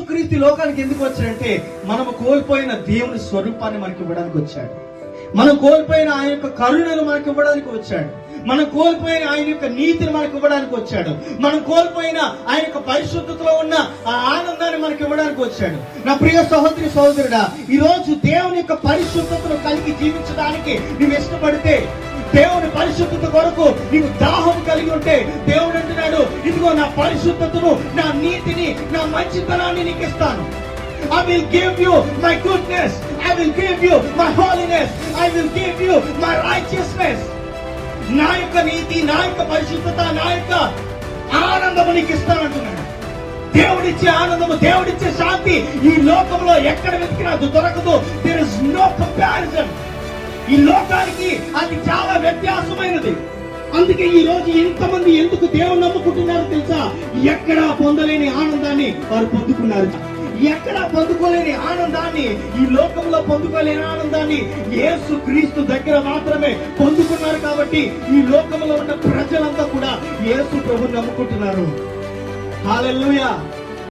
క్రీస్తు లోకానికి ఎందుకు వచ్చాడంటే మనము కోల్పోయిన దేవుని స్వరూపాన్ని మనకి ఇవ్వడానికి వచ్చాడు. మనం కోల్పోయిన ఆయన యొక్క కరుణను మనకి ఇవ్వడానికి వచ్చాడు. మనం కోల్పోయిన ఆయన యొక్క నీతిని మనకు ఇవ్వడానికి వచ్చాడు. మనం కోల్పోయిన ఆయన యొక్క పరిశుద్ధతలో ఉన్న ఆ ఆనందాన్ని మనకి ఇవ్వడానికి వచ్చాడు. నా ప్రియ సహోదరి సహోదరుడా, ఈ రోజు దేవుని యొక్క పరిశుద్ధతను కలిగి జీవించడానికి నువ్వు ఇష్టపడితే, దేవుని పరిశుద్ధత కొరకు నీవు దాహం కలిగి ఉంటే, దేవుడు అంటున్నాడు, ఇదిగో నా పరిశుద్ధతను, నా నీతిని, నా మంచితనాన్ని నీకు ఇస్తాను. I will give you my goodness. I will give you my holiness. I will give you my righteousness. నా యొక్క నీతి, నా యొక్క పరిశుద్ధత, నా యొక్క ఆనందము నీకు ఇస్తానంటున్నాడు. దేవుడిచ్చే ఆనందము, దేవుడిచ్చే శాంతి ఈ లోకంలో ఎక్కడ వెతికినా అది దొరకదు. There is no comparison. ఈ లోకానికి అది చాలా వ్యత్యాసమైనది. అందుకే ఈ రోజు ఎంతమంది ఎందుకు దేవుని నమ్ముకుంటున్నారో తెలుసా? ఎక్కడా పొందలేని ఆనందాన్ని వారు పొందుకున్నారు. ఎక్కడా పొందుకోలేని ఆనందాన్ని, ఈ లోకంలో పొందుకోలేని ఆనందాన్ని యేసు క్రీస్తు దగ్గర మాత్రమే పొందుకున్నారు. కాబట్టి ఈ లోకంలో ఉన్న ప్రజలంతా కూడా యేసు ప్రభువుని నమ్ముకుంటున్నారు. హల్లెలూయా.